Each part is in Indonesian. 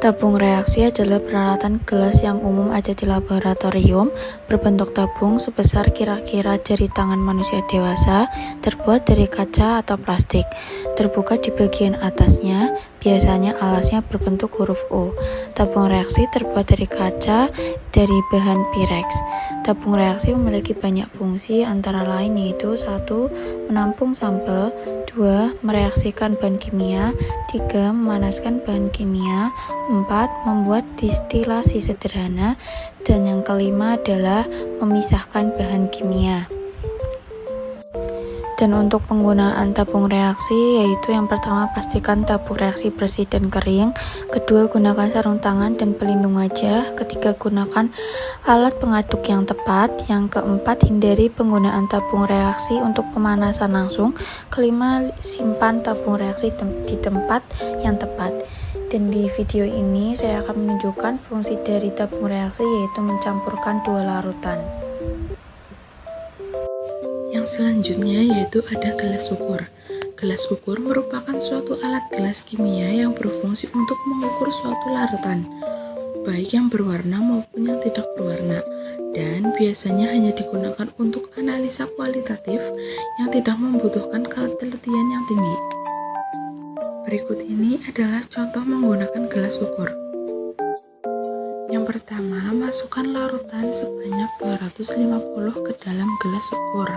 Tabung reaksi adalah peralatan gelas yang umum ada di laboratorium, berbentuk tabung sebesar kira-kira jari tangan manusia dewasa, terbuat dari kaca atau plastik. Terbuka di bagian atasnya, biasanya alasnya berbentuk huruf O. Tabung reaksi terbuat dari kaca dari bahan Pyrex. Tabung reaksi memiliki banyak fungsi, antara lain yaitu 1. Menampung sampel, 2. Mereaksikan bahan kimia, 3. Memanaskan bahan kimia, 4. Membuat distilasi sederhana, dan yang kelima adalah memisahkan bahan kimia. Dan untuk penggunaan tabung reaksi yaitu yang pertama, pastikan tabung reaksi bersih dan kering. Kedua, gunakan sarung tangan dan pelindung wajah. Ketiga, gunakan alat pengaduk yang tepat. Yang keempat, hindari penggunaan tabung reaksi untuk pemanasan langsung. Kelima, simpan tabung reaksi di tempat yang tepat. Dan di video ini saya akan menunjukkan fungsi dari tabung reaksi, yaitu mencampurkan dua larutan. Yang selanjutnya yaitu ada gelas ukur. Gelas ukur merupakan suatu alat gelas kimia yang berfungsi untuk mengukur suatu larutan, baik yang berwarna maupun yang tidak berwarna, dan biasanya hanya digunakan untuk analisa kualitatif yang tidak membutuhkan ketelitian yang tinggi. Berikut ini adalah contoh menggunakan gelas ukur. Yang pertama, masukkan larutan sebanyak 250 ke dalam gelas ukur.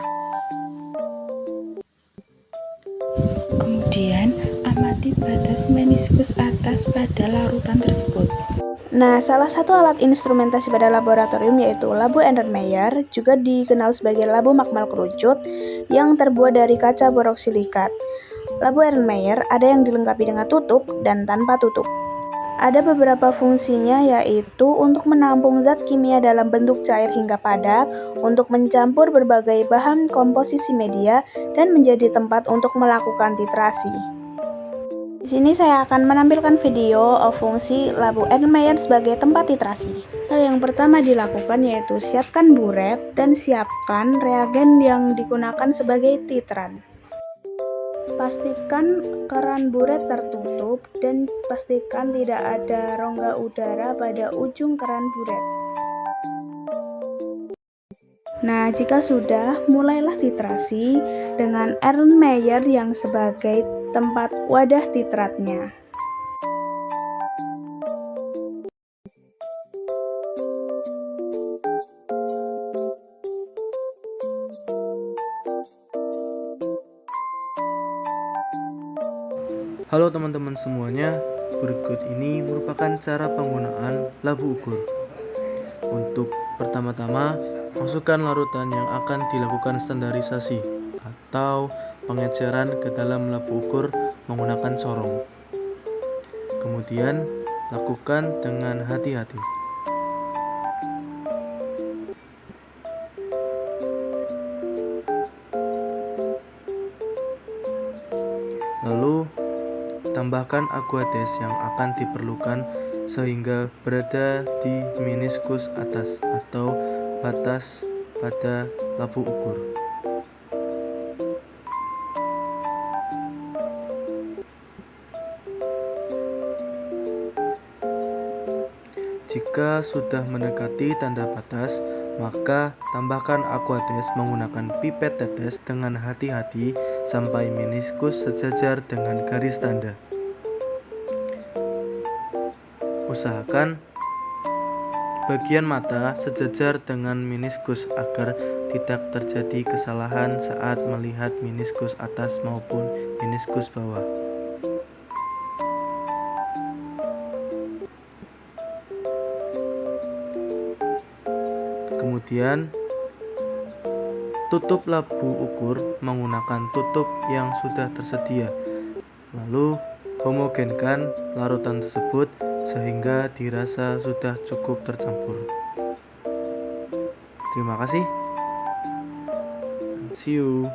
Kemudian, amati batas meniskus atas pada larutan tersebut. Nah, salah satu alat instrumentasi pada laboratorium yaitu labu Erlenmeyer, juga dikenal sebagai labu makmal kerucut, yang terbuat dari kaca boroksilikat. Labu Erlenmeyer ada yang dilengkapi dengan tutup dan tanpa tutup. Ada beberapa fungsinya, yaitu untuk menampung zat kimia dalam bentuk cair hingga padat, untuk mencampur berbagai bahan komposisi media, dan menjadi tempat untuk melakukan titrasi. Di sini saya akan menampilkan video fungsi labu Erlenmeyer sebagai tempat titrasi. Hal yang pertama dilakukan yaitu siapkan buret dan siapkan reagen yang digunakan sebagai titran. Pastikan keran buret tertutup dan pastikan tidak ada rongga udara pada ujung keran buret. Nah, jika sudah, mulailah titrasi dengan Erlenmeyer yang sebagai tempat wadah titratnya. Halo teman-teman semuanya, berikut ini merupakan cara penggunaan labu ukur. Untuk pertama-tama, masukkan larutan yang akan dilakukan standarisasi atau pengeceran ke dalam labu ukur menggunakan sorong. Kemudian, lakukan dengan hati-hati. Lalu, tambahkan aqueous yang akan diperlukan sehingga berada di meniskus atas atau batas pada labu ukur. Jika sudah mendekati tanda batas, maka tambahkan aqueous menggunakan pipet tetes dengan hati-hati sampai meniskus sejajar dengan garis tanda. Usahakan bagian mata sejajar dengan meniskus agar tidak terjadi kesalahan saat melihat meniskus atas maupun meniskus bawah. Kemudian, tutup labu ukur menggunakan tutup yang sudah tersedia. Lalu, homogenkan larutan tersebut sehingga dirasa sudah cukup tercampur. Terima kasih. See you.